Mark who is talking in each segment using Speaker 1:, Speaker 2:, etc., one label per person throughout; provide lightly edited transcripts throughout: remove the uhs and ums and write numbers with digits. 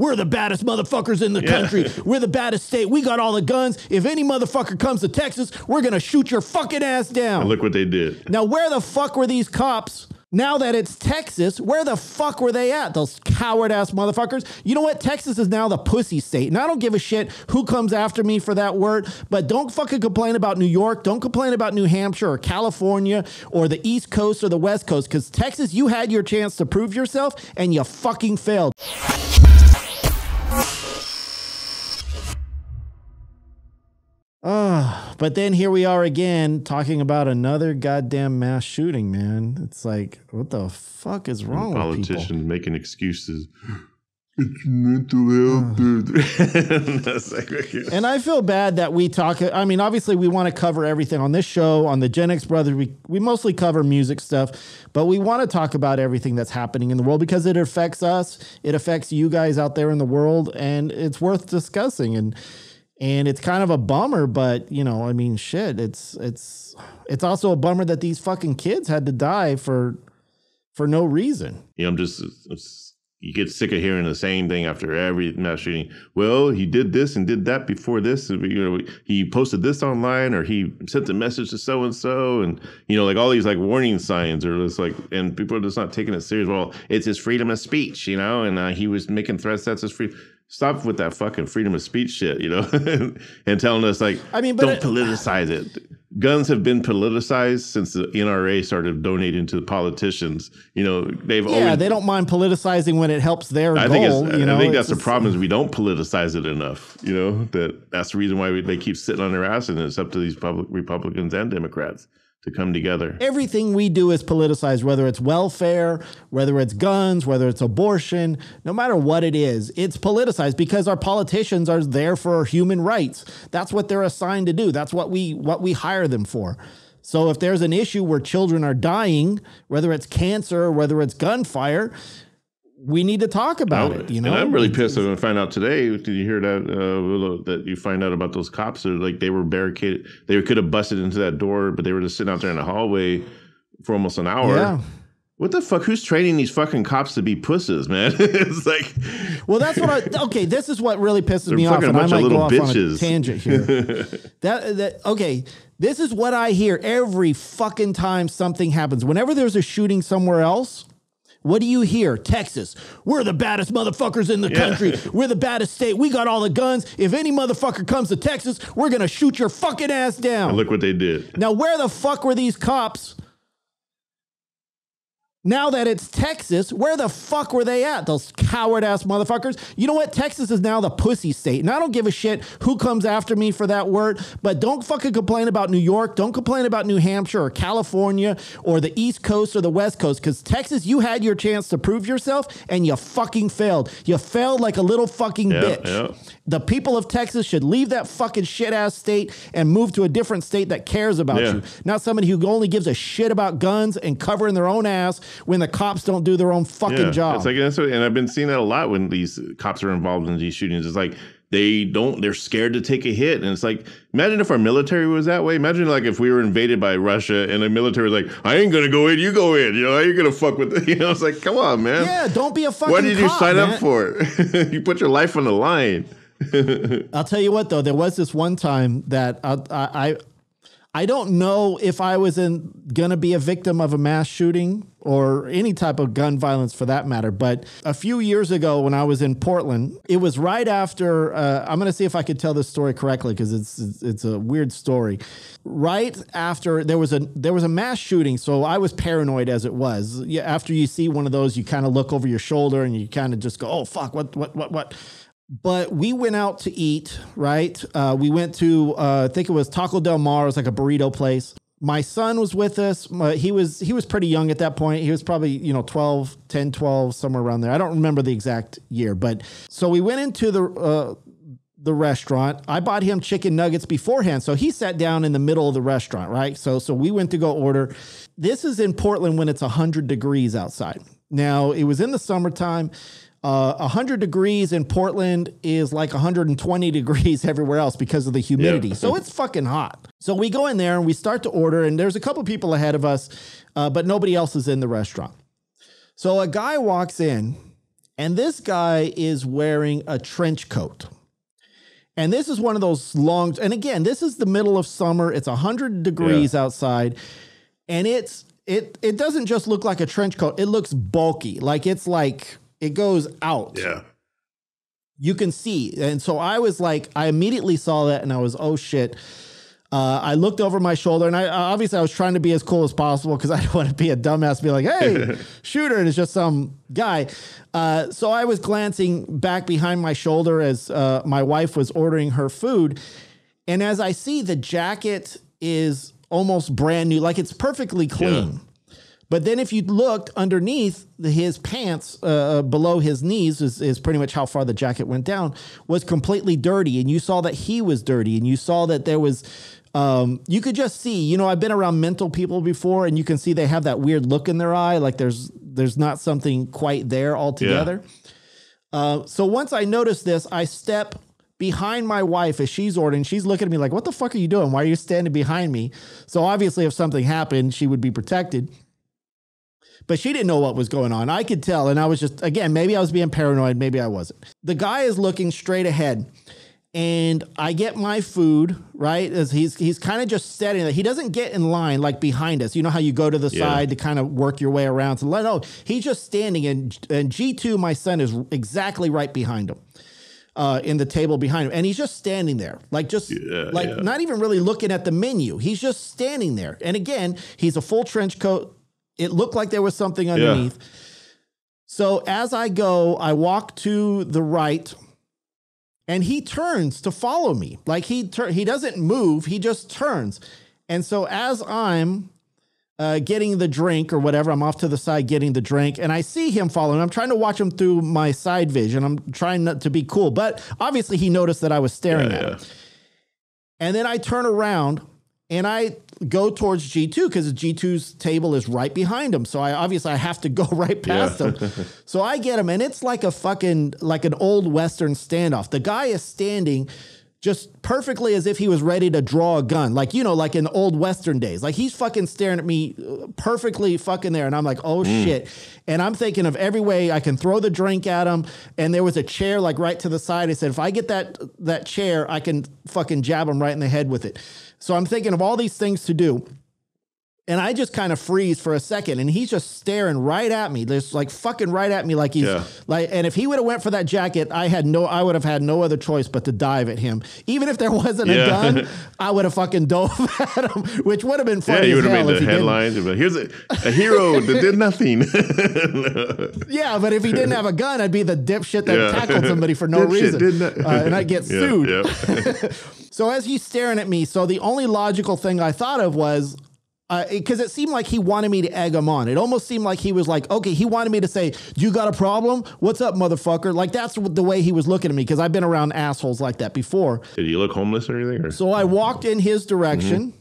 Speaker 1: we're the baddest motherfuckers in the country. We're the baddest state. We got all the guns. If any motherfucker comes to Texas, we're going to shoot your fucking ass down.
Speaker 2: And look what they did.
Speaker 1: Now, where the fuck were these cops? Now that it's Texas, where the fuck were they at? Those coward-ass motherfuckers. You know what? Texas is now the pussy state. And I don't give a shit who comes after me for that word, but don't fucking complain about New York. Don't complain about New Hampshire or California or the East Coast or the West Coast, because Texas, you had your chance to prove yourself and you fucking failed. But then here we are again talking about another goddamn mass shooting, man. It's like, what the fuck is wrong with people?
Speaker 2: Politicians making excuses. It's mental health.
Speaker 1: And I feel bad that we talk. I mean, obviously, we want to cover everything on this show. On the Gen X Brothers, we mostly cover music stuff, but we want to talk about everything that's happening in the world because it affects us. It affects you guys out there in the world, and it's worth discussing. And it's kind of a bummer, but, you know, I mean, shit, it's also a bummer that these fucking kids had to die for no reason.
Speaker 2: Yeah, you get sick of hearing the same thing after every mass shooting. Well, he did this and did that before this. You know, he posted this online, or he sent a message to so-and-so, and, you know, like all these like warning signs, or just like, and people are just not taking it serious. Well, it's his freedom of speech, you know, and he was making threats. That's his freedom. Stop with that fucking freedom of speech shit, you know, and telling us like, don't politicize it. Guns have been politicized since the NRA started donating to the politicians. You know, they don't mind politicizing when it helps their goal. I think that's the problem is we don't politicize it enough. You know, that's the reason why they keep sitting on their ass, and it's up to these Republicans and Democrats to come together.
Speaker 1: Everything we do is politicized, whether it's welfare, whether it's guns, whether it's abortion, no matter what it is, it's politicized because our politicians are there for human rights. That's what they're assigned to do. That's what we hire them for. So if there's an issue where children are dying, whether it's cancer or whether it's gunfire, we need to talk about it, you know?
Speaker 2: And I'm really pissed when I find out today. Did you hear that you find out about those cops? Like they were barricaded. They could have busted into that door, but they were just sitting out there in the hallway for almost an hour.
Speaker 1: Yeah.
Speaker 2: What the fuck? Who's training these fucking cops to be pussies, man? It's like...
Speaker 1: Well, that's what okay, this is what really pisses me off, and I might go off on a tangent here. Okay, this is what I hear every fucking time something happens. Whenever there's a shooting somewhere else... What do you hear? Texas, we're the baddest motherfuckers in the country. We're the baddest state. We got all the guns. If any motherfucker comes to Texas, we're going to shoot your fucking ass down.
Speaker 2: And look what they did.
Speaker 1: Now, where the fuck were these cops? Now that it's Texas, where the fuck were they at? Those coward-ass motherfuckers. You know what? Texas is now the pussy state. And I don't give a shit who comes after me for that word, but don't fucking complain about New York. Don't complain about New Hampshire or California or the East Coast or the West Coast, because Texas, you had your chance to prove yourself and you fucking failed. You failed like a little fucking bitch. Yeah. The people of Texas should leave that fucking shit-ass state and move to a different state that cares about you. Not somebody who only gives a shit about guns and covering their own ass when the cops don't do their own fucking job.
Speaker 2: It's like, and I've been seeing that a lot when these cops are involved in these shootings. It's like they're scared to take a hit. And it's like, imagine if our military was that way. Imagine like if we were invaded by Russia and the military was like, I ain't going to go in, you go in. You know, I ain't going to fuck with it. You know, it's like, come on, man.
Speaker 1: Yeah, don't be a fucking
Speaker 2: What did you sign
Speaker 1: up
Speaker 2: for? You put your life on the line.
Speaker 1: I'll tell you what, though, there was this one time that I don't know if I was gonna be a victim of a mass shooting or any type of gun violence for that matter. But a few years ago when I was in Portland, it was right after, I'm going to see if I could tell this story correctly because it's a weird story. Right after there was a mass shooting. So I was paranoid as it was. After you see one of those, you kind of look over your shoulder and you kind of just go, oh, fuck, what? But we went out to eat, right? We went to, I think it was Taco Del Mar. It was like a burrito place. My son was with us. He was pretty young at that point. He was probably, 10, 12, somewhere around there. I don't remember the exact year. But so we went into the restaurant. I bought him chicken nuggets beforehand. So he sat down in the middle of the restaurant, right? So we went to go order. This is in Portland when it's 100 degrees outside. Now, it was in the summertime. 100 degrees in Portland is like 120 degrees everywhere else because of the humidity. Yeah. So it's fucking hot. So we go in there and we start to order, and there's a couple people ahead of us, but nobody else is in the restaurant. So a guy walks in And this guy is wearing a trench coat. And this is one of those long, and again, this is the middle of summer. It's 100 degrees outside. And it doesn't just look like a trench coat. It looks bulky. Like it goes out.
Speaker 2: Yeah.
Speaker 1: You can see. And so I was like, I immediately saw that and I was, oh shit. I looked over my shoulder and I was trying to be as cool as possible because I don't want to be a dumbass and be like, hey, shooter. And it's just some guy. So I was glancing back behind my shoulder as my wife was ordering her food. And as I see, the jacket is almost brand new, like it's perfectly clean. Yeah. But then if you looked underneath his pants, below his knees is pretty much how far the jacket went down, was completely dirty. And you saw that he was dirty. And you saw that there was, you could just see, I've been around mental people before and you can see they have that weird look in their eye. Like there's not something quite there altogether. Yeah. So once I noticed this, I step behind my wife as she's ordering. She's looking at me like, what the fuck are you doing? Why are you standing behind me? So obviously if something happened, she would be protected. But she didn't know what was going on. I could tell. And I was just, again, maybe I was being paranoid. Maybe I wasn't. The guy is looking straight ahead. And I get my food, right? As he's kind of just standing there. He doesn't get in line like behind us. You know how you go to the side to kind of work your way around. So no, he's just standing. And G2, my son, is exactly right behind him. In the table behind him. And he's just standing there, not even really looking at the menu. He's just standing there. And again, he's a full trench coat. It looked like there was something underneath. Yeah. So as I go, I walk to the right and he turns to follow me. Like he doesn't move. He just turns. And so as I'm getting the drink or whatever, I'm off to the side getting the drink and I see him following. I'm trying to watch him through my side vision. I'm trying not to be cool, but obviously he noticed that I was staring at him. And then I turn around and I go towards G2 because G2's table is right behind him. So I have to go right past him. So I get him and it's like an old Western standoff. The guy is standing just perfectly as if he was ready to draw a gun. Like, like in old Western days. Like he's fucking staring at me perfectly fucking there. And I'm like, oh shit. And I'm thinking of every way I can throw the drink at him. And there was a chair like right to the side. I said, if I get that chair, I can fucking jab him right in the head with it. So I'm thinking of all these things to do. And I just kind of freeze for a second and he's just staring right at me. There's like fucking right at me like he's like, and if he would have went for that jacket, I would have had no other choice but to dive at him. Even if there wasn't a gun, I would have fucking dove at him, which would have been funny. Yeah, you would have made the headlines. Here's a hero that did nothing. Yeah, but if he didn't have a gun, I'd be the dipshit that tackled somebody for no reason. And I'd get sued. Yeah. So as he's staring at me, so the only logical thing I thought of was, because it seemed like he wanted me to egg him on. It almost seemed like he was like, okay, he wanted me to say, you got a problem? What's up, motherfucker? Like that's the way he was looking at me because I've been around assholes like that before.
Speaker 2: Did he look homeless or anything? Or?
Speaker 1: So I walked in his direction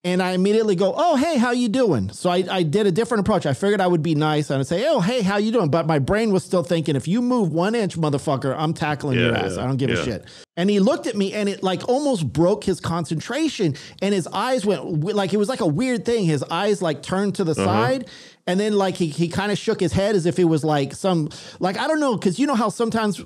Speaker 1: and I immediately go, oh, hey, how you doing? So I did a different approach. I figured I would be nice and I'd say, oh, hey, how you doing? But my brain was still thinking, if you move 1 inch, motherfucker, I'm tackling your ass. I don't give a shit. And he looked at me and it like almost broke his concentration and his eyes went like, it was like a weird thing. His eyes like turned to the side and then like he kind of shook his head as if it was like I don't know. Cause you know how sometimes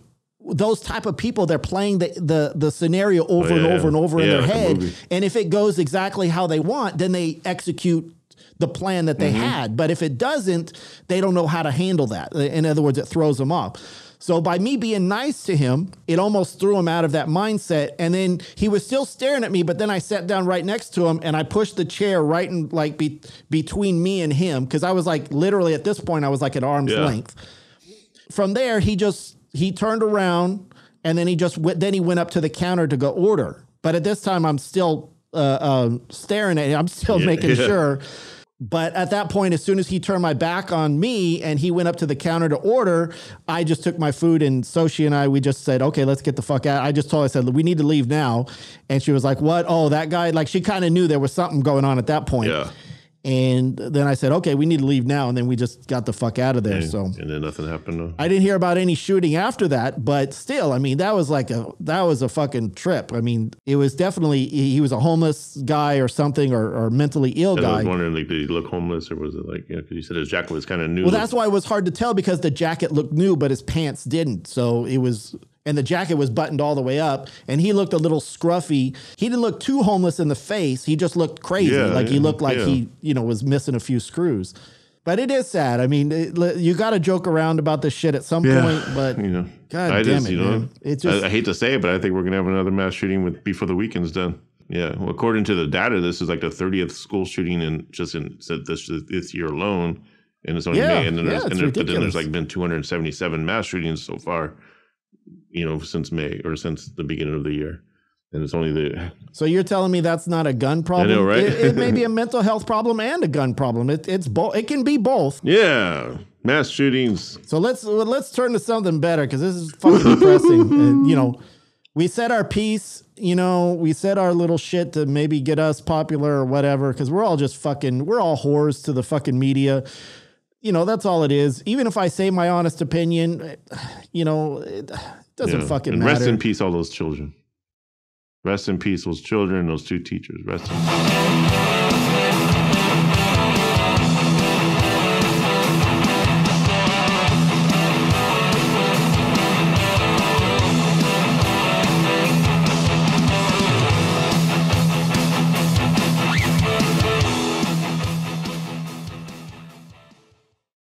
Speaker 1: those type of people, they're playing the scenario over and over and over in their head. And if it goes exactly how they want, then they execute the plan that they had. But if it doesn't, they don't know how to handle that. In other words, it throws them off. So by me being nice to him, it almost threw him out of that mindset. And then he was still staring at me, but then I sat down right next to him and I pushed the chair right in like between me and him. Cause I was like, literally at this point, I was like at arm's length. From there, he turned around and then he went up to the counter to go order. But at this time I'm still staring at him. I'm still making sure. But at that point, as soon as he turned my back on me and he went up to the counter to order, I just took my food and Soshi and we just said, okay, let's get the fuck out. I just told her, I said, we need to leave now. And she was like, what? Oh, that guy, like she kind of knew there was something going on at that point. Yeah. And then I said, okay, we need to leave now. And then we just got the fuck out of there. So,
Speaker 2: and then nothing happened. No.
Speaker 1: I didn't hear about any shooting after that, but still, I mean, that was a fucking trip. I mean, it was definitely, he was a homeless guy or something, or mentally ill guy.
Speaker 2: I was wondering, like, did he look homeless, or was it like, because you said his jacket was kind of new?
Speaker 1: Well, that's why it was hard to tell, because the jacket looked new, but his pants didn't. So it was, and the jacket was buttoned all the way up, and he looked a little scruffy. He didn't look too homeless in the face. He just looked crazy. He looked like he, was missing a few screws. But it is sad. I mean, you got to joke around about this shit at some point, but God damn it, man. It's just,
Speaker 2: I hate to say it, but I think we're going to have another mass shooting before the weekend's done. Yeah. Well, according to the data, this is like the 30th school shooting this year alone. And it's only May. And then there's like been 277 mass shootings so far, since May, or since the beginning of the year. And it's only
Speaker 1: So you're telling me that's not a gun problem?
Speaker 2: I know, right?
Speaker 1: It may be a mental health problem and a gun problem. It's both. It can be both.
Speaker 2: Yeah, mass shootings.
Speaker 1: So let's turn to something better, because this is fucking depressing. And, we said our piece. We said our little shit to maybe get us popular or whatever, because we're all just we're all whores to the fucking media. That's all it is. Even if I say my honest opinion, it doesn't fucking matter.
Speaker 2: Rest in peace, all those children. Rest in peace, those children, those two teachers. Rest in peace.